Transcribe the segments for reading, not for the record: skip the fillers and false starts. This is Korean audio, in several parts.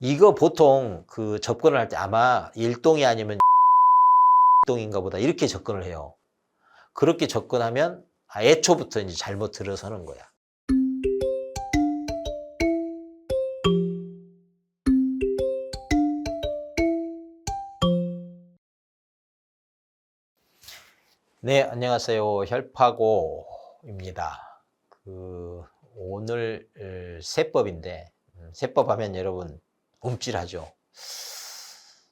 이거 보통 그 접근을 할 때 아마 일동이 아니면 동인가 보다 이렇게 접근을 해요. 그렇게 접근하면 애초부터 이제 잘못 들어서는 거야. 네, 안녕하세요. 혈파고입니다. 오늘 세법인데, 세법 하면 여러분 움찔하죠.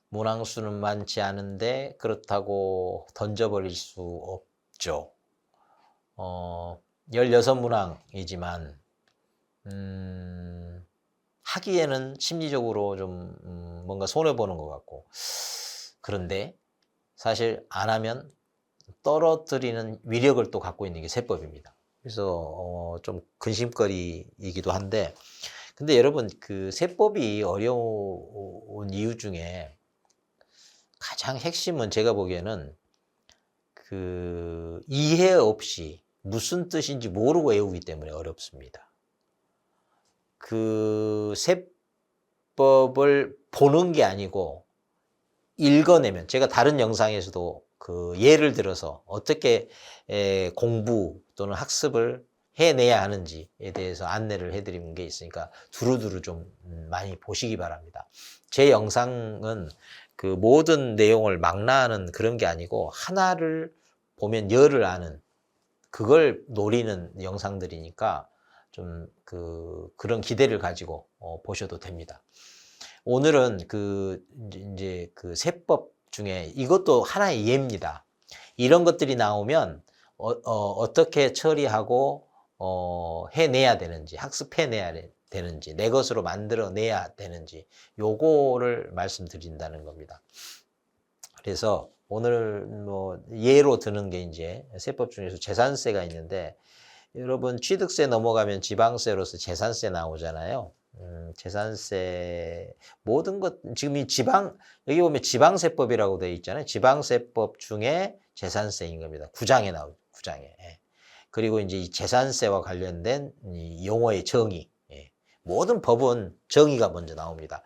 문항수는 많지 않은데 그렇다고 던져버릴 수 없죠. 16문항이지만 하기에는 심리적으로 좀 뭔가 손해보는 것 같고, 그런데 사실 안 하면 떨어뜨리는 위력을 또 갖고 있는 게 세법입니다. 그래서 좀 근심거리이기도 한데, 근데 여러분 그 세법이 어려운 이유 중에 가장 핵심은 제가 보기에는 그 이해 없이 무슨 뜻인지 모르고 외우기 때문에 어렵습니다. 그 세법을 보는 게 아니고 읽어내면, 제가 다른 영상에서도 그 예를 들어서 어떻게 공부 또는 학습을 해내야 하는지에 대해서 안내를 해드리는 게 있으니까 두루두루 좀 많이 보시기 바랍니다. 제 영상은 그 모든 내용을 망라하는 그런 게 아니고 하나를 보면 열을 아는, 그걸 노리는 영상들이니까 좀 그런 기대를 가지고 보셔도 됩니다. 오늘은 이제 그 세법 중에 이것도 하나의 예입니다. 이런 것들이 나오면 어떻게 처리하고 해내야 되는지, 학습해내야 되는지, 내 것으로 만들어내야 되는지, 요거를 말씀드린다는 겁니다. 그래서 오늘 뭐 예로 드는 게 이제 세법 중에서 재산세가 있는데, 여러분 취득세 넘어가면 지방세로서 재산세 나오잖아요. 재산세 모든 것 지금 여기 보면 지방세법이라고 되어 있잖아요. 지방세법 중에 재산세인 겁니다. 9장에 나오죠. 9장에. 예. 그리고 이제 이 재산세와 관련된 이 용어의 정의. 예. 모든 법은 정의가 먼저 나옵니다.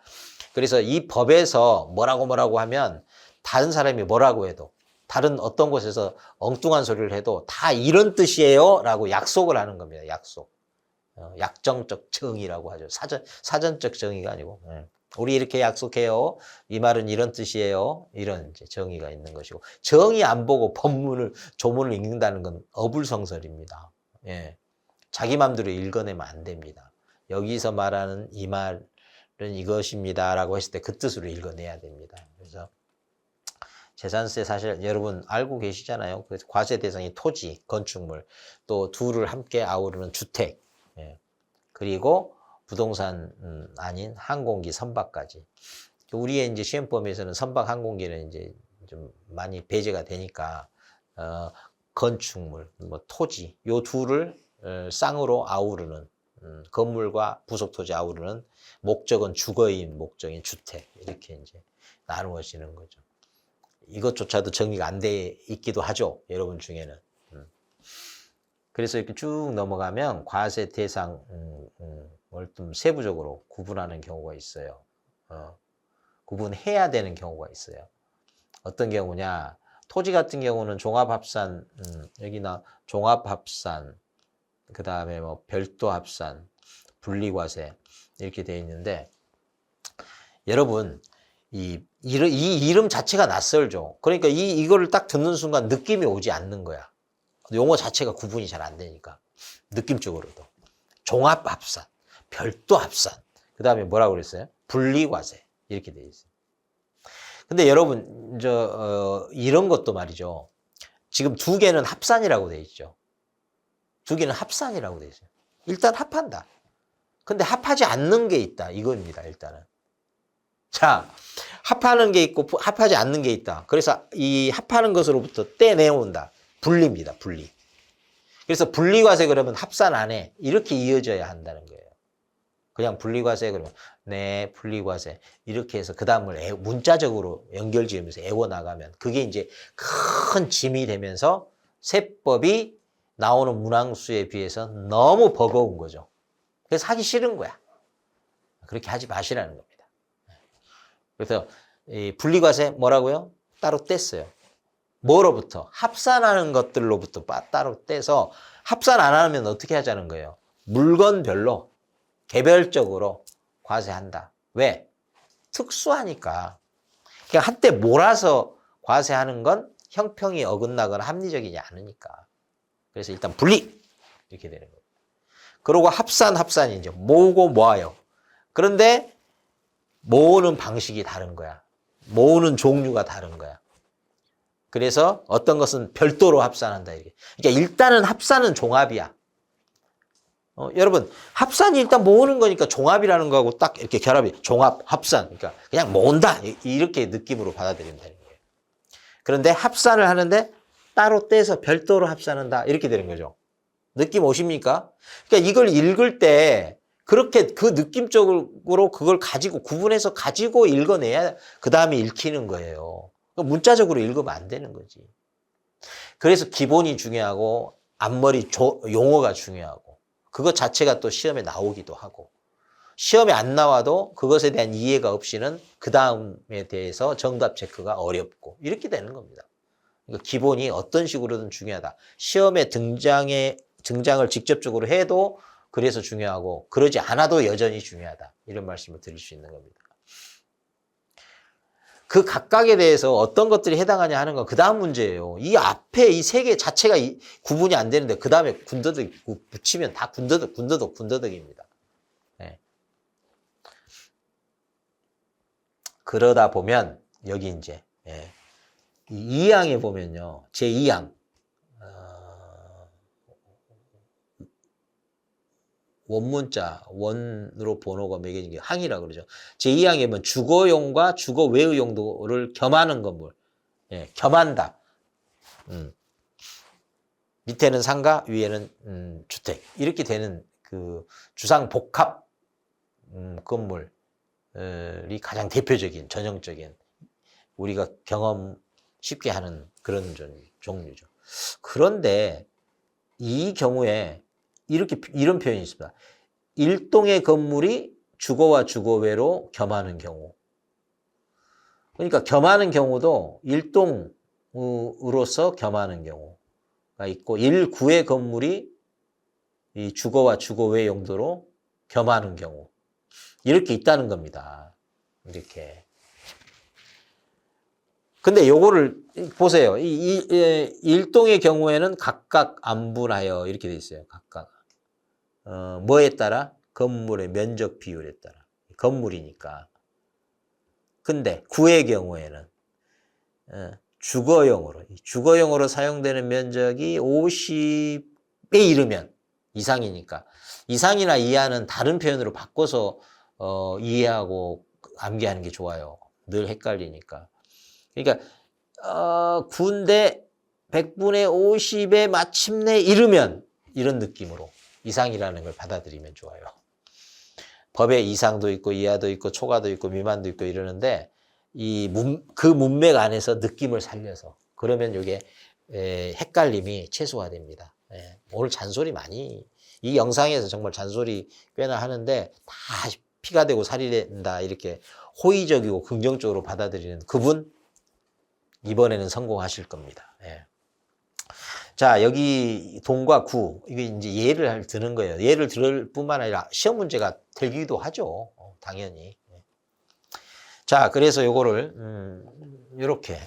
그래서 이 법에서 뭐라고 하면 다른 사람이 뭐라고 해도, 다른 어떤 곳에서 엉뚱한 소리를 해도 다 이런 뜻이에요 라고 약속을 하는 겁니다. 약속. 약정적 정의라고 하죠. 사전적 정의가 아니고. 우리 이렇게 약속해요. 이 말은 이런 뜻이에요. 이런 이제 정의가 있는 것이고, 정의 안 보고 조문을 읽는다는 건 어불성설입니다. 예. 자기 마음대로 읽어내면 안 됩니다. 여기서 말하는 이 말은 이것입니다 라고 했을 때 그 뜻으로 읽어내야 됩니다. 그래서 재산세 사실 여러분 알고 계시잖아요. 그래서 과세 대상이 토지, 건축물, 또 둘을 함께 아우르는 주택, 예. 그리고 부동산 아닌 항공기 선박까지. 우리의 이제 시험범위에서는 선박, 항공기는 이제 좀 많이 배제가 되니까 건축물, 뭐 토지, 요 둘을 쌍으로 아우르는, 건물과 부속 토지 아우르는 목적은 주거인 목적인 주택, 이렇게 이제 나누어지는 거죠. 이것조차도 정리가 안 돼 있기도 하죠. 여러분 중에는. 그래서 이렇게 쭉 넘어가면 과세 대상을 좀 세부적으로 구분하는 경우가 있어요. 구분해야 되는 경우가 있어요. 어떤 경우냐? 토지 같은 경우는 종합합산, 여기나 종합합산, 그 다음에 뭐 별도합산, 분리과세 이렇게 되어 있는데, 여러분 이 이름 자체가 낯설죠. 그러니까 이거를 딱 듣는 순간 느낌이 오지 않는 거야. 용어 자체가 구분이 잘 안 되니까. 느낌적으로도. 종합합산, 별도합산, 그 다음에 뭐라고 그랬어요? 분리과세, 이렇게 되어 있어요. 근데 여러분 이런 것도 말이죠. 지금 두 개는 합산이라고 되어 있죠. 두 개는 합산이라고 되어 있어요. 일단 합한다. 근데 합하지 않는 게 있다, 이겁니다. 일단은. 자, 합하는 게 있고 합하지 않는 게 있다. 그래서 이 합하는 것으로부터 떼내온다. 분리입니다. 분리. 그래서 분리과세 그러면 합산 안에 이렇게 이어져야 한다는 거예요. 그냥 분리과세 그러면 네, 분리과세 이렇게 해서 그 다음을 문자적으로 연결지으면서 애워나가면 그게 이제 큰 짐이 되면서 세법이 나오는 문항수에 비해서 너무 버거운 거죠. 그래서 하기 싫은 거야. 그렇게 하지 마시라는 겁니다. 그래서 이 분리과세 뭐라고요? 따로 뗐어요. 뭐로부터? 합산하는 것들로부터 따로 떼서 합산 안 하면 어떻게 하자는 거예요? 물건별로 개별적으로 과세한다. 왜? 특수하니까. 그냥 한때 몰아서 과세하는 건 형평이 어긋나거나 합리적이지 않으니까. 그래서 일단 분리 이렇게 되는 거예요. 그리고 합산이죠. 모으고 모아요. 그런데 모으는 방식이 다른 거야. 모으는 종류가 다른 거야. 그래서 어떤 것은 별도로 합산한다. 이게. 그러니까 일단은 합산은 종합이야. 여러분 합산이 일단 모으는 거니까 종합이라는 거하고 딱 이렇게 결합이 종합, 합산. 그러니까 그냥 모은다. 이렇게 느낌으로 받아들인다는 거예요. 그런데 합산을 하는데 따로 떼서 별도로 합산한다. 이렇게 되는 거죠. 느낌 오십니까? 그러니까 이걸 읽을 때 그렇게 그 느낌적으로 그걸 가지고 구분해서 가지고 읽어내야 그 다음에 읽히는 거예요. 문자적으로 읽으면 안 되는 거지. 그래서 기본이 중요하고 앞머리 용어가 중요하고 그것 자체가 또 시험에 나오기도 하고 시험에 안 나와도 그것에 대한 이해가 없이는 그 다음에 대해서 정답 체크가 어렵고 이렇게 되는 겁니다. 그러니까 기본이 어떤 식으로든 중요하다. 시험에 등장을 직접적으로 해도 그래서 중요하고 그러지 않아도 여전히 중요하다. 이런 말씀을 드릴 수 있는 겁니다. 그 각각에 대해서 어떤 것들이 해당하냐 하는 건 그 다음 문제예요. 이 앞에 이 세 개 자체가 구분이 안 되는데 그 다음에 군더더기 붙이면 다 군더더기입니다. 네. 그러다 보면 여기 이제 이 2항에 보면요. 제2항 원문자, 원으로 번호가 매겨진 게 항이라고 그러죠. 제2항에 보면 주거용과 주거 외의 용도를 겸하는 건물. 겸한다. 밑에는 상가, 위에는 주택. 이렇게 되는 그 주상복합 건물이 가장 대표적인, 전형적인 우리가 경험 쉽게 하는 그런 종류죠. 그런데 이 경우에 이런 표현이 있습니다. 일동의 건물이 주거와 주거외로 겸하는 경우. 그러니까 겸하는 경우도 일동으로서 겸하는 경우가 있고 일구의 건물이 이 주거와 주거외 용도로 겸하는 경우. 이렇게 있다는 겁니다. 이렇게. 근데 요거를 보세요. 일동의 경우에는 각각 안분하여 이렇게 돼 있어요. 각각. 뭐에 따라? 건물의 면적 비율에 따라. 건물이니까. 근데 구의 경우에는 주거용으로 사용되는 면적이 50에 이르면 이상이니까. 이상이나 이하는 다른 표현으로 바꿔서 이해하고 암기하는 게 좋아요. 늘 헷갈리니까. 그러니까 군대 100분의 50에 마침내 이르면 이런 느낌으로 이상이라는 걸 받아들이면 좋아요. 법에 이상도 있고 이하도 있고 초과도 있고 미만도 있고 이러는데 그 문맥 안에서 느낌을 살려서 그러면 이게 헷갈림이 최소화됩니다. 오늘 잔소리 많이 이 영상에서 정말 잔소리 꽤나 하는데 다 피가 되고 살이 된다 이렇게 호의적이고 긍정적으로 받아들이는 그분 이번에는 성공하실 겁니다. 자, 여기 동과 구, 이게 이제 예를 드는 거예요. 예를 들을 뿐만 아니라 시험 문제가 되기도 하죠. 당연히. 자, 그래서 요거를, 요렇게,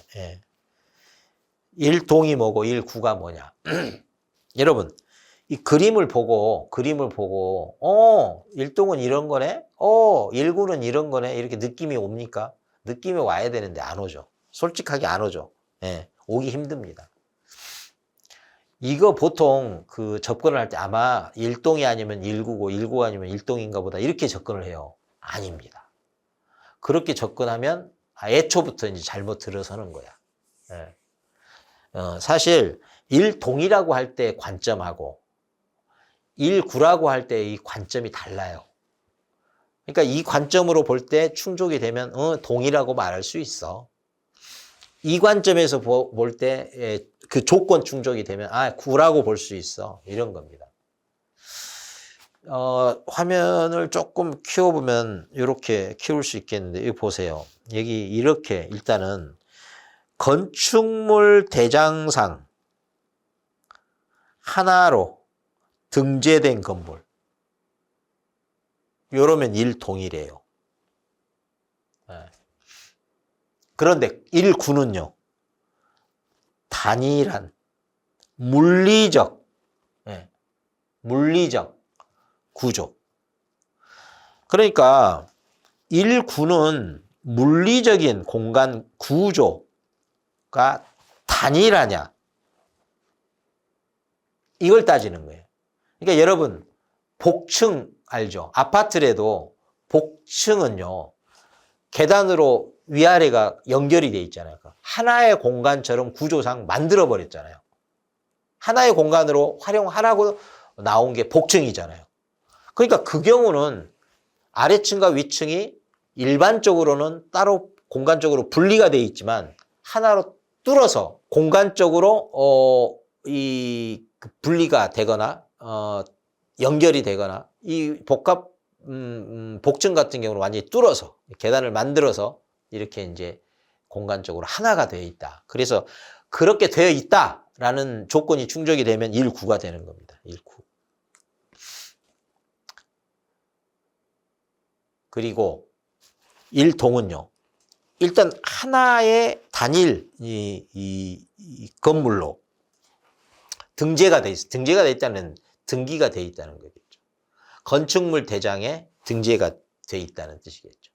일동이 뭐고, 일구가 뭐냐. 여러분, 이 그림을 보고, 일동은 이런 거네? 일구는 이런 거네? 이렇게 느낌이 옵니까? 느낌이 와야 되는데 안 오죠. 솔직하게 안 오죠. 오기 힘듭니다. 이거 보통 그 접근을 할 때 아마 일동이 아니면 일구고 일구가 아니면 일동인가 보다 이렇게 접근을 해요. 아닙니다. 그렇게 접근하면 애초부터 이제 잘못 들어서는 거야. 사실 일동이라고 할 때 관점하고 일구라고 할 때 이 관점이 달라요. 그러니까 이 관점으로 볼 때 충족이 되면 동이라고 말할 수 있어. 이 관점에서 볼 때 그 조건 충족이 되면 구라고 볼 수 있어. 이런 겁니다. 화면을 조금 키워보면 이렇게 키울 수 있겠는데, 이거 보세요. 여기 이렇게 일단은 건축물 대장상 하나로 등재된 건물. 이러면 일동이래요. 그런데 1구는요. 단일한 물리적 구조. 그러니까 1구는 물리적인 공간 구조가 단일하냐, 이걸 따지는 거예요. 그러니까 여러분 복층 알죠? 아파트라도 복층은요, 계단으로 위아래가 연결이 돼 있잖아요. 하나의 공간처럼 구조상 만들어 버렸잖아요. 하나의 공간으로 활용하라고 나온 게 복층이잖아요. 그러니까 그 경우는 아래층과 위층이 일반적으로는 따로 공간적으로 분리가 되어 있지만 하나로 뚫어서 공간적으로 분리가 되거나 연결이 되거나, 이 복층 같은 경우는 완전히 뚫어서 계단을 만들어서 이렇게 이제 공간적으로 하나가 되어 있다. 그래서 그렇게 되어 있다라는 조건이 충족이 되면 1구가 되는 겁니다. 1구. 그리고 1동은요. 일단 하나의 단일 이 건물로 등재가 돼 있어. 등재가 돼 있다는 등기가 돼 있다는 거겠죠. 건축물 대장에 등재가 돼 있다는 뜻이겠죠.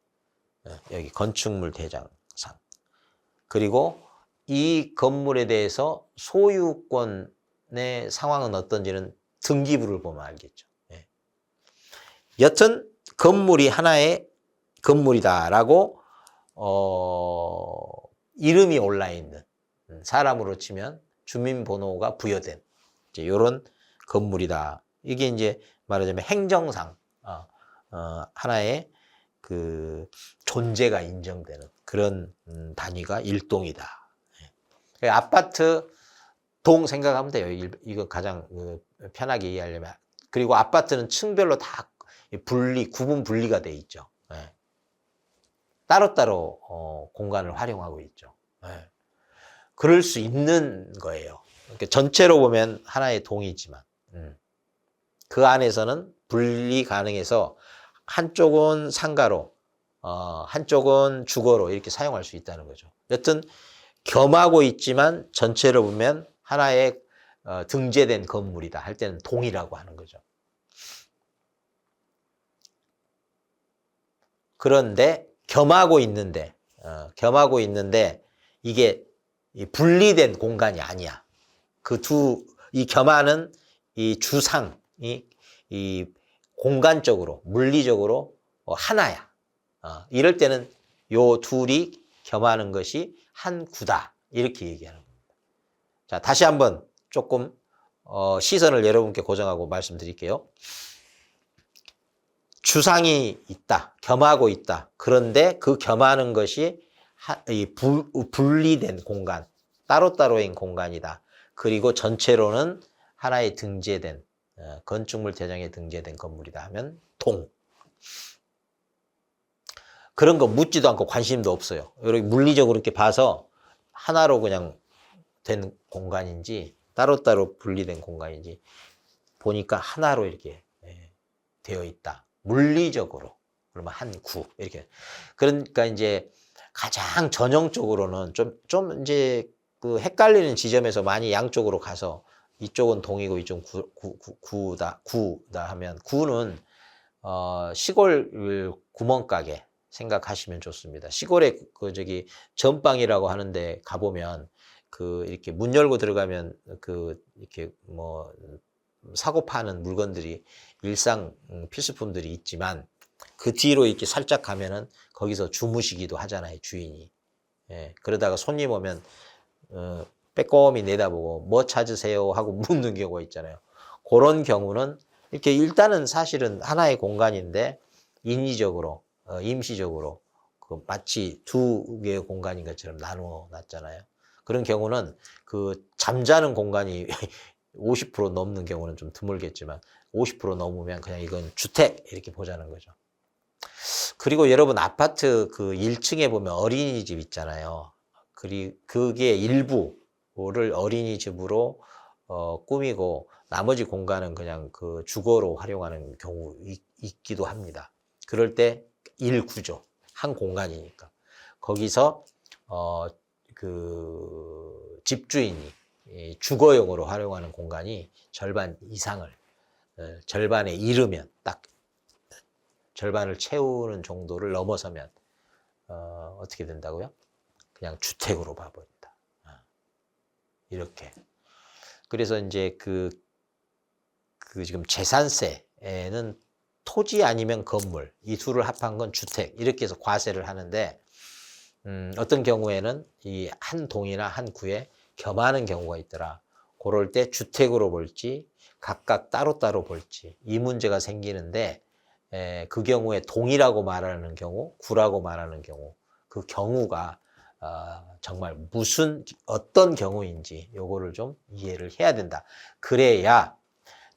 여기 건축물 대장상. 그리고 이 건물에 대해서 소유권의 상황은 어떤지는 등기부를 보면 알겠죠. 여튼 건물이 하나의 건물이다라고 이름이 올라 있는, 사람으로 치면 주민번호가 부여된 이제 이런 건물이다. 이게 이제 말하자면 행정상 하나의 그 존재가 인정되는 그런 단위가 1동이다. 아파트 동 생각하면 돼요. 이거 가장 편하게 이해하려면. 그리고 아파트는 층별로 다 구분 분리가 돼 있죠. 따로따로 공간을 활용하고 있죠. 그럴 수 있는 거예요. 그러니까 전체로 보면 하나의 동이지만 그 안에서는 분리 가능해서 한쪽은 상가로, 한쪽은 주거로 이렇게 사용할 수 있다는 거죠. 여튼 겸하고 있지만 전체로 보면 하나의 등재된 건물이다 할 때는 동이라고 하는 거죠. 그런데 겸하고 있는데 이게 분리된 공간이 아니야. 이 겸하는 이 주상이 이 공간적으로, 물리적으로 하나야. 이럴 때는 요 둘이 겸하는 것이 한 구다. 이렇게 얘기하는 겁니다. 자, 다시 한번 조금 시선을 여러분께 고정하고 말씀드릴게요. 주상이 있다. 겸하고 있다. 그런데 그 겸하는 것이 분리된 공간, 따로따로인 공간이다. 그리고 전체로는 하나의 등재된 건축물 대장에 등재된 건물이다 하면 동. 그런 거 묻지도 않고 관심도 없어요. 이렇게 물리적으로 이렇게 봐서 하나로 그냥 된 공간인지 따로따로 분리된 공간인지 보니까 하나로 이렇게 되어 있다. 물리적으로. 그러면 한 구. 이렇게. 그러니까 이제 가장 전형적으로는 좀 이제 그 헷갈리는 지점에서 많이 양쪽으로 가서 이쪽은 동이고 이쪽은 구다 하면, 구는 시골 구멍가게 생각하시면 좋습니다. 시골에 전방이라고 하는데 가보면 이렇게 문 열고 들어가면 이렇게 뭐 사고 파는 물건들이 일상 필수품들이 있지만 그 뒤로 이렇게 살짝 가면은 거기서 주무시기도 하잖아요, 주인이. 그러다가 손님 오면 빼꼼히 내다보고 뭐 찾으세요 하고 묻는 경우가 있잖아요. 그런 경우는 이렇게 일단은 사실은 하나의 공간인데 인위적으로, 임시적으로 마치 두 개의 공간인 것처럼 나누어 놨잖아요. 그런 경우는 잠자는 공간이 50% 넘는 경우는 좀 드물겠지만 50% 넘으면 그냥 이건 주택 이렇게 보자는 거죠. 그리고 여러분 아파트 그 1층에 보면 어린이집 있잖아요. 그게 일부를 어린이집으로 꾸미고 나머지 공간은 그냥 그 주거로 활용하는 경우 있기도 합니다. 그럴 때 1구조, 한 공간이니까. 거기서 그 집주인이 주거용으로 활용하는 공간이 절반 이상을 절반에 이르면 딱 절반을 채우는 정도를 넘어서면 어떻게 된다고요? 그냥 주택으로 봐버린다. 이렇게. 그래서 이제 그 지금 재산세에는 토지 아니면 건물 이 둘을 합한 건 주택 이렇게 해서 과세를 하는데 어떤 경우에는 이 한 동이나 한 구에 겸하는 경우가 있더라. 그럴 때 주택으로 볼지 각각 따로따로 볼지 이 문제가 생기는데 그 경우에 동이라고 말하는 경우, 구라고 말하는 경우 그 경우가 정말 어떤 경우인지 요거를 좀 이해를 해야 된다. 그래야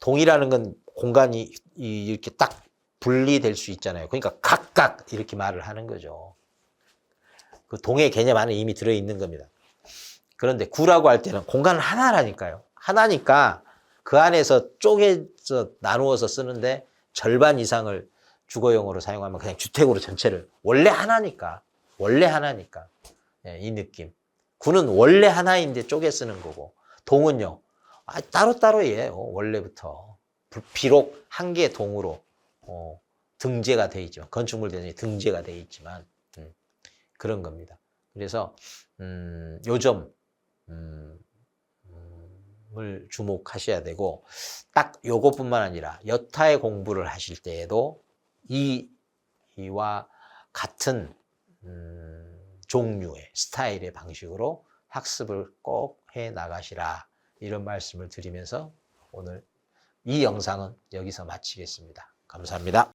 동이라는 건 공간이 이렇게 딱 분리될 수 있잖아요. 그러니까 각각 이렇게 말을 하는 거죠. 그 동의 개념 안에 이미 들어있는 겁니다. 그런데 구라고 할 때는 공간은 하나라니까요. 하나니까 그 안에서 쪼개서 나누어서 쓰는데 절반 이상을 주거용으로 사용하면 그냥 주택으로 전체를 원래 하나니까 이 느낌. 구는 원래 하나인데 쪼개 쓰는 거고 동은요 따로따로예요. 원래부터 비록 한 개의 동으로 등재가 돼 있지만 건축물 대장이 등재가 돼 있지만 그런 겁니다. 그래서 요점 을 주목하셔야 되고 딱 요것뿐만 아니라 여타의 공부를 하실 때에도 이와 같은 종류의 스타일의 방식으로 학습을 꼭 해 나가시라 이런 말씀을 드리면서 오늘 이 영상은 여기서 마치겠습니다. 감사합니다.